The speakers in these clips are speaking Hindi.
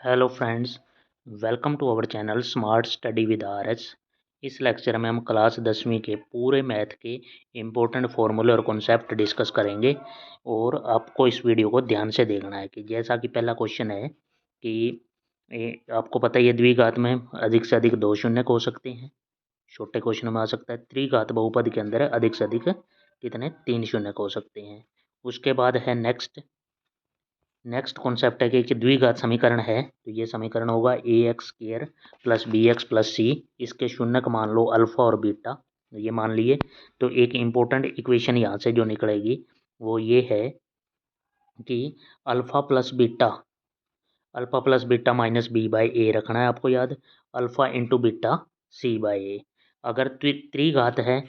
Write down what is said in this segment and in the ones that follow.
Hello friends, welcome to our channel smart study with R S. इस लेक्चर में हम क्लास 10वीं के पूरे मैथ के इम्पोर्टेंट फॉर्मूले और कॉन्सेप्ट डिस्कस करेंगे और आपको इस वीडियो को ध्यान से देखना है कि जैसा कि पहला क्वेश्चन है कि आपको पता ही है द्विघात में अधिक से अधिक दो शून्य हो सकते हैं। छोटे क्वेश्चन में आ सकता है त्रिघात बहुपद के अंदर अधिक से अधिक कितने तीन शून्य हो सकते हैं। उसके बाद है नेक्स्ट कॉन्सेप्ट है कि द्विघात समीकरण है तो ये समीकरण होगा a x squared plus b x plus c. इसके शून्य का मान लो अल्फा और बीटा, ये मान लिए। तो एक इम्पोर्टेंट इक्वेशन यहाँ से जो निकलेगी वो ये है कि alpha plus beta minus B by a रखना है आपको याद। Alpha into beta c by a. अगर त्रिघात है,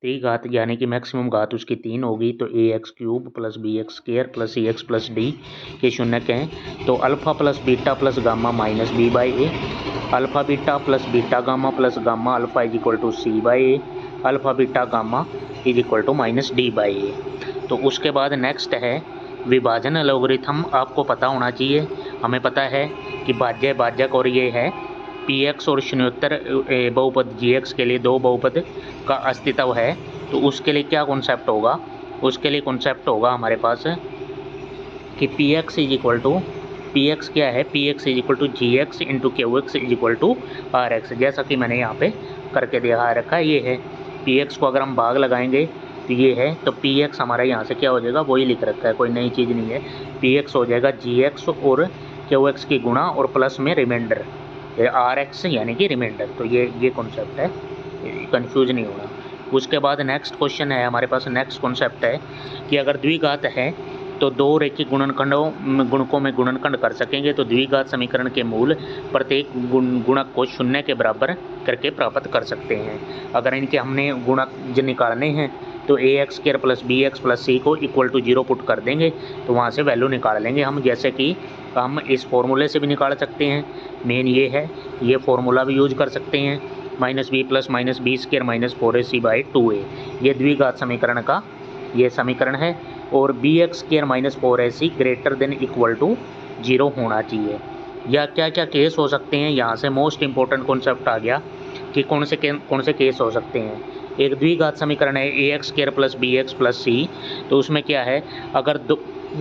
त्रिघात यानी कि मैक्सिमम घात उसकी तीन होगी तो a x cube plus b x squared plus c x plus d के शून्य के हैं तो alpha plus beta plus gamma minus B by a. Alpha beta plus beta gamma plus gamma alpha is equal to c by a. Alpha beta gamma is equal to minus d by a. तो उसके बाद नेक्स्ट है विभाजन एल्गोरिथम। आपको पता होना चाहिए, हमें पता है कि भाज्य भाजक और ये है पी एक्स और शून्योत्तर बहुपद जी एक्स के लिए दो बहुपद का अस्तित्व है। तो उसके लिए क्या कॉन्सेप्ट होगा, उसके लिए कॉन्सेप्ट होगा हमारे पास कि P X is equal to P X क्या है, P X is equal to G X into Q X is equal to R X. जैसा कि मैंने यहाँ पे करके दिखा रखा है, ये है पी एक्स को अगर हम भाग लगाएंगे तो ये है, तो पी एक्स हमारा यहाँ से क्या हो जाएगा वही लिख रखा है, कोई नई चीज़ नहीं है। पी एक्स हो जाएगा जी एक्स और क्यू एक्स की गुणा और प्लस में रिमाइंडर आर एक्स यानी कि रिमाइंडर। तो ये कॉन्सेप्ट है, कंफ्यूज नहीं होना। उसके बाद नेक्स्ट क्वेश्चन है हमारे पास, नेक्स्ट कॉन्सेप्ट है कि अगर द्विघात है तो दो रेखिक गुणकों में गुणनखंड कर सकेंगे तो द्विघात समीकरण के मूल प्रत्येक गुणक को शून्य के बराबर करके प्राप्त कर सकते हैं। अगर इनके हमने गुणक निकालने हैं तो a x squared plus b x plus c को इक्वल टू 0 पुट कर देंगे तो वहाँ से वैल्यू निकाल लेंगे हम। जैसे कि हम इस फॉर्मूले से भी निकाल सकते हैं, मेन ये है, ये फॉर्मूला भी यूज कर सकते हैं minus B square minus 4ac by 2a। ये द्विघात समीकरण का ये समीकरण है और B x square minus 4ac greater than equal to 0 होना चाहिए। या क्या क्या केस हो सकते हैं, यहाँ से मोस्ट इंपॉर्टेंट कॉन्सेप्ट आ गया कि कौन से केस हो सकते हैं। एक द्विघात समीकरण है a x squared plus b x plus c, तो उसमें क्या है, अगर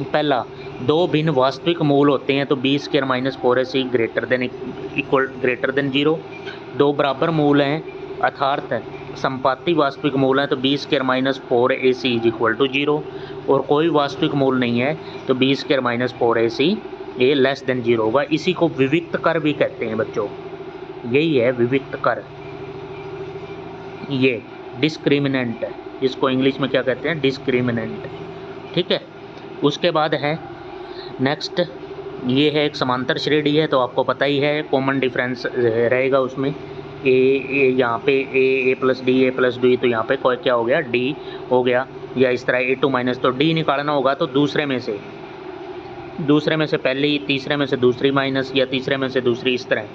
पहला दो भिन्न वास्तविक मूल होते हैं तो B square minus 4ac greater than 0। दो बराबर मूल हैं अर्थात संपाती वास्तविक मूल हैं तो B square minus 4ac is equal to 0। और कोई वास्तविक मूल नहीं है तो बी स्क्र माइनस 4ac ये लेस देन 0 होगा। इसी को विविक्त कर भी कहते हैं बच्चों, यही है विविक्त कर, ये डिस्क्रिमिनेंट है, इसको इंग्लिश में क्या कहते हैं, डिस्क्रिमिनेंट। ठीक है। उसके बाद है नेक्स्ट, ये है एक समांतर श्रेणी है तो आपको पता ही है कॉमन डिफरेंस रहेगा उसमें। ए यहाँ पे ए प्लस डी तो यहाँ पे कोई क्या हो गया डी हो गया, या इस तरह ए टू माइनस, तो डी निकालना होगा तो दूसरे में से पहली, तीसरे में से दूसरी माइनस, या तीसरे में से दूसरी, इस तरह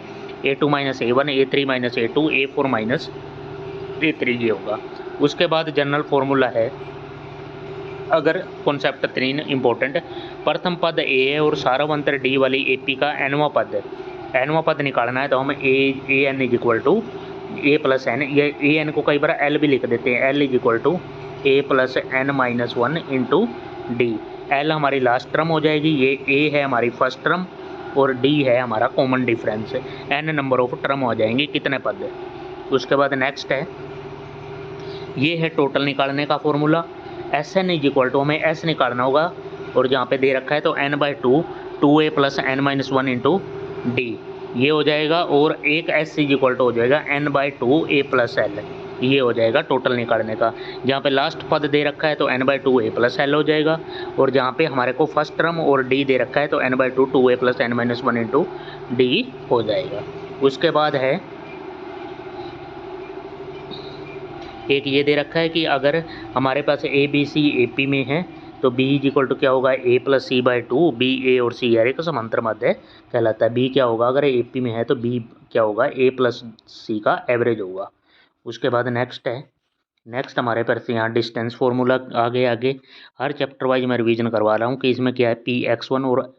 a two minus a one, a three minus a two, a four minus a three, ये होगा। उसके बाद जनरल फॉर्मूला है, अगर कॉन्सेप्ट 3 इंपॉर्टेंट, प्रथम पद ए है और सार्वंतर डी वाली ए पी का एनवा पद निकालना है तो हम a n is equal to A plus n, ये ए एन को कई बार एल भी लिख देते हैं, L is equal to A plus N minus 1 into D. L हमारी लास्ट टर्म हो जाएगी, ये ए है हमारी फर्स्ट टर्म और डी है हमारा common difference, N number of term हो जाएंगे कितने पद। उसके बाद नेक्स्ट है, ये है टोटल निकालने का formula, S N is equal to, हमें एस निकालना होगा और जहाँ पे दे रखा है तो N by two A plus N minus 1 into D, ये हो जाएगा। और एक एस इज इक्वल टू हो जाएगा N by two A plus L, ये हो जाएगा टोटल निकालने का। जहाँ पे लास्ट पद दे रखा है तो N by two A plus L हो जाएगा, और जहाँ पे हमारे को फर्स्ट टर्म और डी दे रखा है तो N by two A plus N minus 1 into D हो जाएगा। उसके बाद है एक ये दे रखा है कि अगर हमारे पास A B C A P में है तो बी इज इक्वल टू क्या होगा a plus c by two, b a और सी यार एक समांतर मध्य कहलाता है। बी क्या होगा, अगर ए पी में है तो बी क्या होगा, ए प्लस सी का एवरेज होगा। उसके बाद नेक्स्ट है, नेक्स्ट हमारे पास यहाँ डिस्टेंस फार्मूला आगे हर चैप्टर वाइज मैं रिवीजन करवा रहा हूँ कि इसमें क्या है, पी एक्स वन और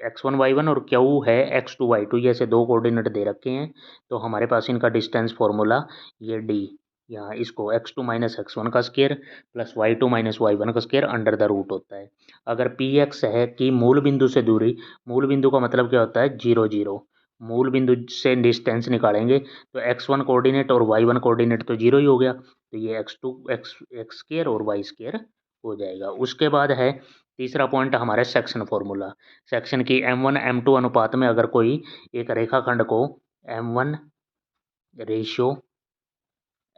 x1 y1 और Q है x2 y2, जैसे दो कोऑर्डिनेट दे रखे हैं तो हमारे पास इनका डिस्टेंस फार्मूला ये d, यहाँ इसको x2 माइनस x1 का square plus y2 minus y1 का स्क्वायर अंडर द रूट होता है। अगर px है कि मूल बिंदु से दूरी, मूल बिंदु का मतलब क्या होता है 0 0, मूल बिंदु से डिस्टेंस निकालेंगे तो x1 कोऑर्डिनेट और y1 कोऑर्डिनेट तो 0 ही हो गया, तो ये x2 x स्क्वायर और y स्क्वायर हो जाएगा। उसके बाद है तीसरा पॉइंट हमारा सेक्शन फार्मूला। सेक्शन की m1 m2 अनुपात में अगर कोई एक रेखाखंड को m1 रेशियो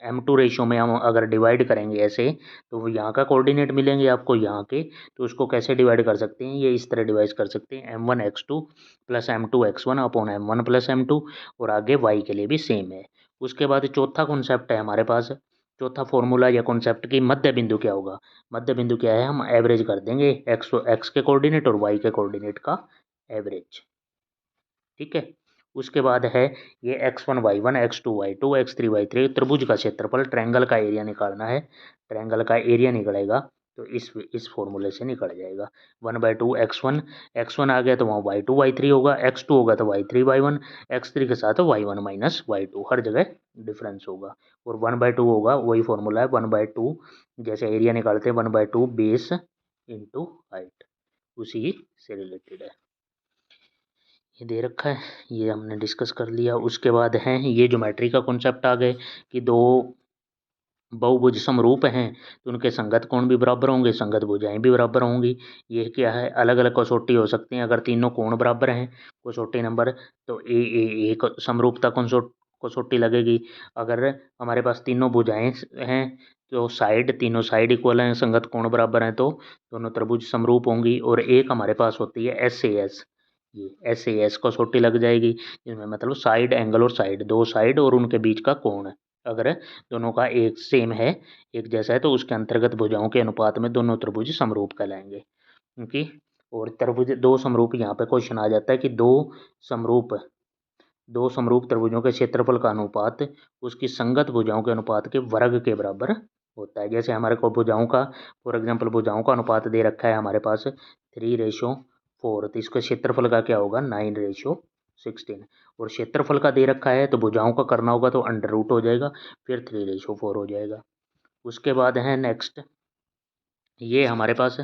m2 रेशियो में हम अगर डिवाइड करेंगे ऐसे, तो यहाँ का कोऑर्डिनेट मिलेंगे आपको यहाँ के, तो उसको कैसे डिवाइड कर सकते हैं, ये इस तरह डिवाइड कर सकते हैं m1 x2 plus m2 x1 upon m1 plus m2, और आगे y के लिए भी सेम है। उसके बाद चौथा कॉन्सेप्ट है हमारे पास, चौथा फॉर्मूला या कॉन्सेप्ट की मध्य बिंदु क्या होगा। मध्य बिंदु क्या है, हम एवरेज कर देंगे x के कोऑर्डिनेट और y के कोऑर्डिनेट का एवरेज, ठीक है। उसके बाद है ये x1 y1 x2 y2 x3 y3 त्रिभुज का क्षेत्रफल, ट्रायंगल का एरिया निकालना है। ट्रायंगल का एरिया निकलेगा तो इस फॉर्मूले से निकल जाएगा 1/2 x1 आ गया तो वहाँ y2 y3 होगा, x2 होगा तो y3 y1, x3 के साथ y1 माइनस y2, हर जगह डिफरेंस होगा, और 1/2 होगा, वही फॉर्मूला है 1/2, जैसे एरिया निकालते हैं 1/2 बेस इंटू हाइट, उसी से रिलेटेड है। ये दे रखा है, ये हमने डिस्कस कर लिया। उसके बाद है ये ज्योमेट्री का कॉन्सेप्ट आ गए कि दो बहुभुज समरूप हैं तो उनके संगत कोण भी बराबर होंगे, संगत भुजाएं भी बराबर होंगी। ये क्या है, अलग अलग कसौटी हो सकती हैं अगर तीनों कोण बराबर हैं कसौटी नंबर, तो ए समरूपता कसौटी लगेगी। अगर हमारे पास तीनों भुजाएं हैं तो तीनों साइड इक्वल हैं, संगत कोण बराबर हैं, तो दोनों त्रिभुज समरूप होंगी। और एक हमारे पास होती है SAS, ये SAS कसौटी लग जाएगी, जिसमें मतलब साइड एंगल और साइड, दो साइड और उनके बीच का कोण अगर दोनों का एक सेम है, एक जैसा है, तो उसके अंतर्गत भुजाओं के अनुपात में दोनों त्रिभुज समरूप कहलाएंगे। क्योंकि और त्रिभुज दो समरूप, यहाँ पे क्वेश्चन आ जाता है कि दो समरूप त्रिभुजों के क्षेत्रफल का अनुपात उसकी संगत भुजाओं के अनुपात के वर्ग के बराबर होता है। जैसे हमारे को भुजाओं का, फॉर एग्जाम्पल भुजाओं का अनुपात दे रखा है हमारे पास 3:4, तो इसका क्षेत्रफल का क्या होगा 9:16, और क्षेत्रफल का दे रखा है तो भुजाओं का करना होगा तो अंडर रूट हो जाएगा, फिर 3:4 हो जाएगा। उसके बाद है नेक्स्ट, ये हमारे पास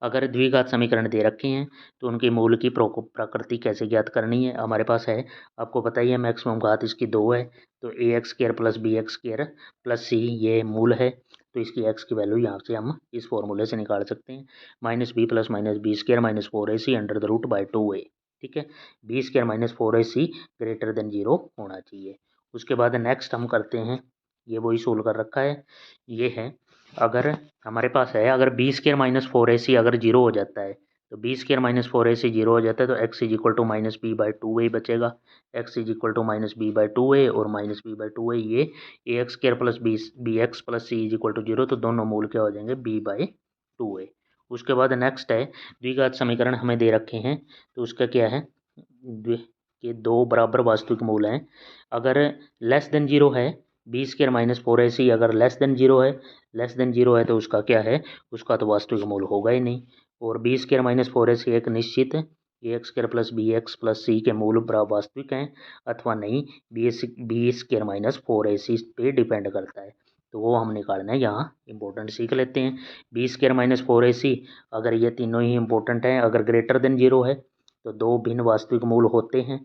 अगर द्विघात समीकरण दे रखे हैं तो उनके मूल की प्रकृति कैसे ज्ञात करनी है। हमारे पास है, आपको पता ही है, मैक्सिमम घात इसकी 2 है, तो ax² plus bx² plus c ये मूल है, तो इसकी x की वैल्यू यहाँ से हम इस फॉर्मूले से निकाल सकते हैं, -b plus -b² minus 4ac under the root by 2a, ठीक है। b² minus 4ac greater than 0 होना चाहिए। उसके बाद नेक्स्ट हम करते हैं, ये वही सोल्व कर रखा है, ये है अगर हमारे पास है, अगर b² माइनस 4ac अगर 0 हो जाता है, तो b² माइनस 4ac 0 हो जाता है, तो x is equal to minus B by 2a बचेगा, x is equal to minus B by 2a और माइनस बी बाई 2a, ये ax² plus bx plus c is equal to 0, तो दोनों मूल क्या हो जाएंगे b बाई 2a। उसके बाद नेक्स्ट है द्विघात समीकरण हमें दे रखे हैं, तो उसका क्या है कि दो बराबर वास्तविक मूल हैं, अगर लेस देन 0 है b² माइनस 4ac, अगर लेस देन जीरो है तो उसका क्या है, उसका तो वास्तविक मूल होगा ही नहीं। और b² माइनस 4ac एक निश्चित ax² plus bx plus c के मूल वास्तविक हैं अथवा नहीं, b² माइनस 4ac पे डिपेंड करता है, तो वो हम निकालना है, यहाँ इंपॉर्टेंट सीख लेते हैं। b² माइनस 4ac अगर ये तीनों ही इंपॉर्टेंट हैं, अगर ग्रेटर देन 0 है तो दो भिन्न वास्तविक मूल होते हैं,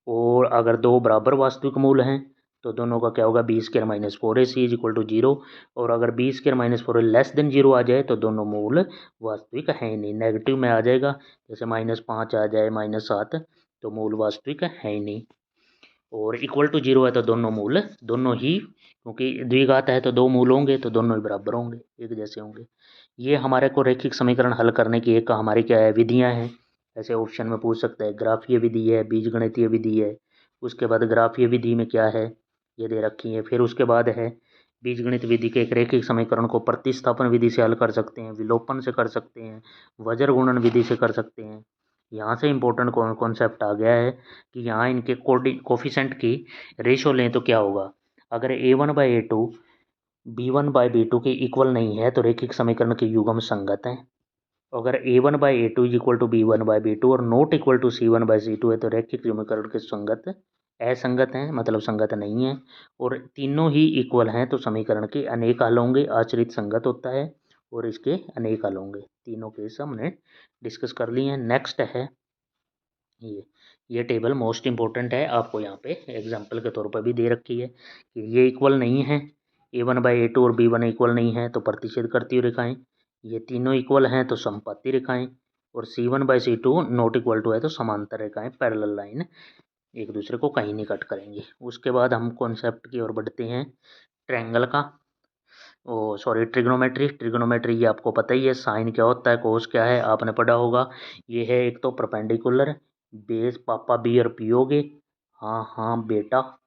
और अगर दो बराबर वास्तविक मूल हैं तो दोनों का क्या होगा b² minus 4ac is equal to 0, और अगर b² माइनस 4 लेस देन 0 आ जाए तो दोनों मूल वास्तविक है ही नहीं, नेगेटिव में आ जाएगा, जैसे -5 आ जाए -7, तो मूल वास्तविक है ही नहीं। और इक्वल टू 0 है तो दोनों ही, क्योंकि द्विघात है तो दो मूल होंगे तो दोनों ही बराबर होंगे, एक जैसे होंगे। ये हमारे को रैखिक समीकरण हल करने की एक हमारी क्या है विधियाँ हैं, ऐसे ऑप्शन में पूछ सकता है, ग्राफीय विधि है, बीजगणितीय विधि है। उसके बाद ग्राफीय विधि में क्या है ये दे रखी है, फिर उसके बाद है बीजगणित विधि के एक रैखिक समीकरण को प्रतिस्थापन विधि से हल कर सकते हैं, विलोपन से कर सकते हैं, वज्र गुणन विधि से कर सकते हैं। यहाँ से इम्पोर्टेंट कॉन्सेप्ट आ गया है कि यहाँ इनके कोफिशेंट की रेशो लें तो क्या होगा, अगर a1/a2 b1/b2 के इक्वल नहीं है तो रैखिक समीकरण के युग्म संगत हैं, अगर A1/A2 is equal to B1/B2 और नॉट इक्वल टू C1/C2 है तो रैखिक समीकरण के संगत असंगत हैं, मतलब संगत नहीं है। और तीनों ही इक्वल हैं तो समीकरण के अनेक हल होंगे। आश्रित संगत होता है और इसके अनेक हल होंगे। तीनों केस हमने डिस्कस कर लिए हैं। नेक्स्ट है ये टेबल मोस्ट इंपॉर्टेंट है, आपको यहाँ पे एग्जाम्पल के तौर पर भी दे रखी है कि ये इक्वल नहीं है, A1/A2 और B1 इक्वल नहीं है तो प्रतिच्छेद करती हुई रेखाएं, ये तीनों इक्वल हैं तो समपाती रेखाएं, और C1/C2 नॉट इक्वल टू है तो समांतर रेखाएं, पैरेलल लाइन एक दूसरे को कहीं नहीं कट करेंगे। उसके बाद हम कॉन्सेप्ट की ओर बढ़ते हैं ट्रायंगल का, ट्रिग्नोमेट्री ये आपको पता ही है। साइन क्या होता है, कोस क्या है, आपने पढ़ा होगा। ये है एक तो परपेंडिकुलर, बेस पापा बी और पी हो गए, हाँ हाँ बेटा,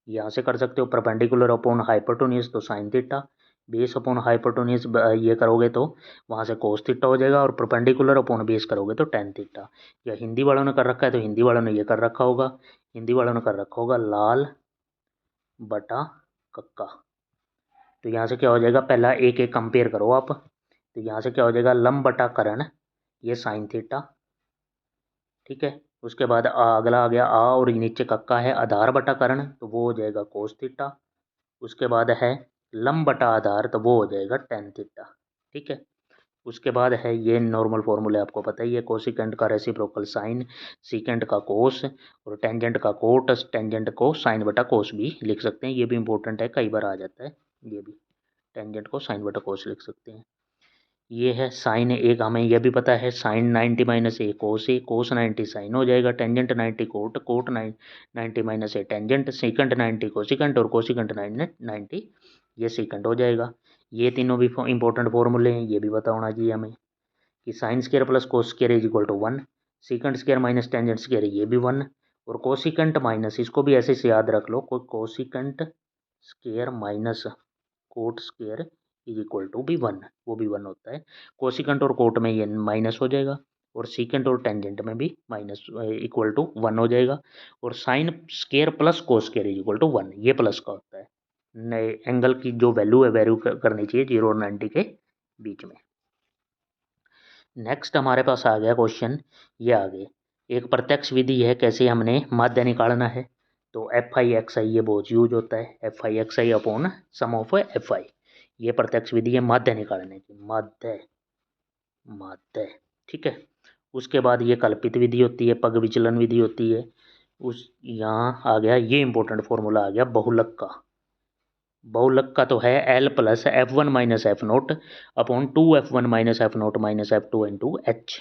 यहाँ से कर सकते हो। परपेंडिकुलर अपॉन हाइपोटेन्यूज तो sine theta, base upon hypotenuse ये करोगे तो वहाँ से कोस थीटा हो जाएगा, और परपेंडिकुलर अपॉन बेस करोगे तो टेन थीटा। या हिंदी वालों ने कर रखा है तो हिंदी वालों ने ये कर रखा होगा, हिंदी वालों ने कर रखा होगा लाल बटा कक्का। तो यहाँ से क्या हो जाएगा, पहला एक एक कंपेयर करो आप, तो यहाँ से क्या हो जाएगा, लंब बटा कर्ण, ये साइन थीटा, ठीक है। उसके बाद अगला आ गया आ, और नीचे कक्का है आधार बटा कर्ण, तो वो हो जाएगा कोस थीटा। उसके बाद है लंब बटा आधार, तो वो हो जाएगा टेन थीटा, ठीक है। उसके बाद है ये नॉर्मल फॉर्मूले आपको पता ही है, कोसिकेंट का रेसिप्रोकल साइन, सीकेंट का कोस, और टेंजेंट का कोट, टेंजेंट को साइन बटा कोस भी लिख सकते हैं, ये भी इंपॉर्टेंट है, कई बार आ जाता है ये भी, टेंजेंट को साइन बटा कोस लिख सकते हैं। ये है साइन, एक हमें यह भी पता है साइन 90 माइनस ए कोस, ए कोस 90 साइन हो जाएगा, टेंजेंट 90 कोट, कोट 90 माइनस ए टेंजेंट, सीकेंट 90 कोसिकेंट, और कोसिकेंट 90 ये सीकेंट हो जाएगा। ये तीनों भी इंपॉर्टेंट फॉर्मूले हैं, ये भी पता होना चाहिए हमें कि sine square plus cos square is equal to 1, secant square minus tangent square ये भी 1, और कोसिकेंट माइनस, इसको भी ऐसे से याद रख लो, cosecant squared minus cot squared is equal to भी 1, वो भी 1 होता है। कोसिकेंट और कोट में ये माइनस हो जाएगा, और सीकेंट और टेंजेंट में भी माइनस इक्वल टू 1 हो जाएगा, और sine square plus cos square is equal to 1, ये प्लस का होता है। नए एंगल की जो वैल्यू है वैल्यू करनी चाहिए 0 और 90 के बीच में। नेक्स्ट हमारे पास आ गया क्वेश्चन, ये आगे एक प्रत्यक्ष विधि है कैसे हमने माध्य निकालना है। तो FI/XI ये बहुत यूज होता है, FI/XI upon some of FI, ये प्रत्यक्ष विधि है माध्य निकालने की, माध्य, ठीक है। उसके बाद ये कल्पित विधि होती है, पग विचलन विधि होती है। उस यहाँ आ गया ये इंपॉर्टेंट फॉर्मूला आ गया बहुलक का, बहुलक का तो है L plus F1 minus F naught upon 2F1 minus F note minus F2 into H,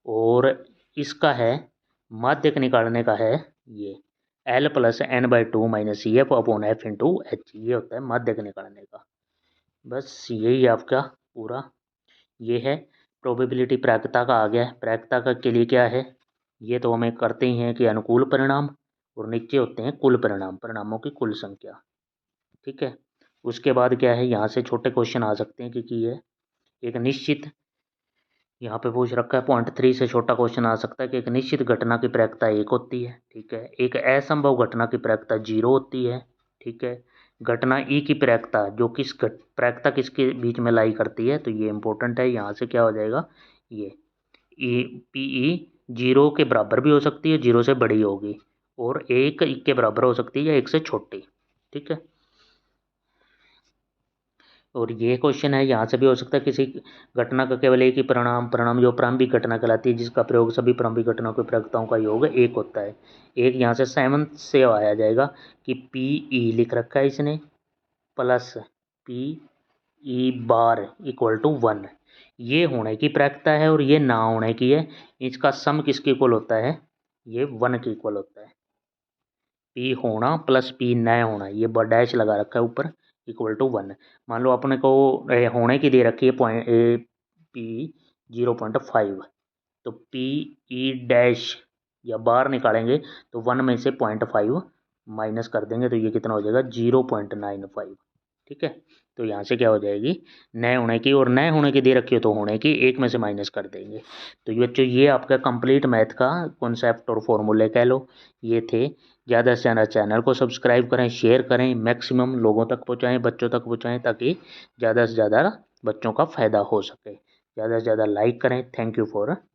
और इसका है माध्यक निकालने का है ये L plus N/2 minus CF upon F into H, ये होता है माध्यक निकालने का। बस यही आपका पूरा ये है। प्रोबेबिलिटी प्रायिकता का आ गया है, प्रायिकता का के लिए क्या है, ये तो हमें करते ही हैं कि अनुकूल परिणाम, और नीचे होते हैं कुल परिणाम, परिणामों की कुल संख्या, ठीक है। उसके बाद क्या है, यहाँ से छोटे क्वेश्चन आ सकते हैं क्योंकि ये एक निश्चित, यहाँ पे पूछ रखा है 0.3 से छोटा क्वेश्चन आ सकता है कि एक निश्चित घटना की प्रायिकता 1 होती है, ठीक है। एक असंभव घटना की प्रायिकता 0 होती है, ठीक है। घटना ई की प्रायिकता, जो किस प्रायिकता किसके बीच में लाई करती है, तो ये इंपॉर्टेंट है। यहाँ से क्या हो जाएगा, ये PE 0 के बराबर भी हो सकती है, 0 से बड़ी होगी, और 1 के बराबर हो सकती है या 1 से छोटी, ठीक है। और ये क्वेश्चन है, यहाँ से भी हो सकता है किसी घटना का केवल एक ही परिणाम जो प्रारंभिक घटना कहलाती है, जिसका प्रयोग सभी प्रारंभिक घटनाओं की प्रायिकताओं का योग 1 होता है। एक यहाँ से 7 से आया जाएगा कि PE लिख रखा है इसने plus PE bar equal to 1, ये होने की प्रायिकता है और ये ना होने की है। इसका सम किसके इक्वल होता है, ये 1 के इक्वल होता है। P होना प्लस P न होना, ये डैश लगा रखा है ऊपर, इक्वल टू 1। मान लो अपने को होने की दे रखी है P 0.5, तो PE डैश या बार निकालेंगे तो 1 में से 0.5 माइनस कर देंगे तो ये कितना हो जाएगा 0.95, ठीक है। तो यहाँ से क्या हो जाएगी, न होने की, और न होने की दे रखी हो तो होने की 1 में से माइनस कर देंगे। तो ये बच्चों ये आपका कंप्लीट मैथ का कॉन्सेप्ट और फॉर्मूले कह लो ये थे। ज़्यादा से ज़्यादा चैनल को सब्सक्राइब करें, शेयर करें, मैक्सिमम लोगों तक पहुँचाएँ, बच्चों तक पहुँचाएँ, ताकि ज़्यादा से ज़्यादा बच्चों का फ़ायदा हो सके। ज़्यादा से ज़्यादा लाइक करें। Thank you for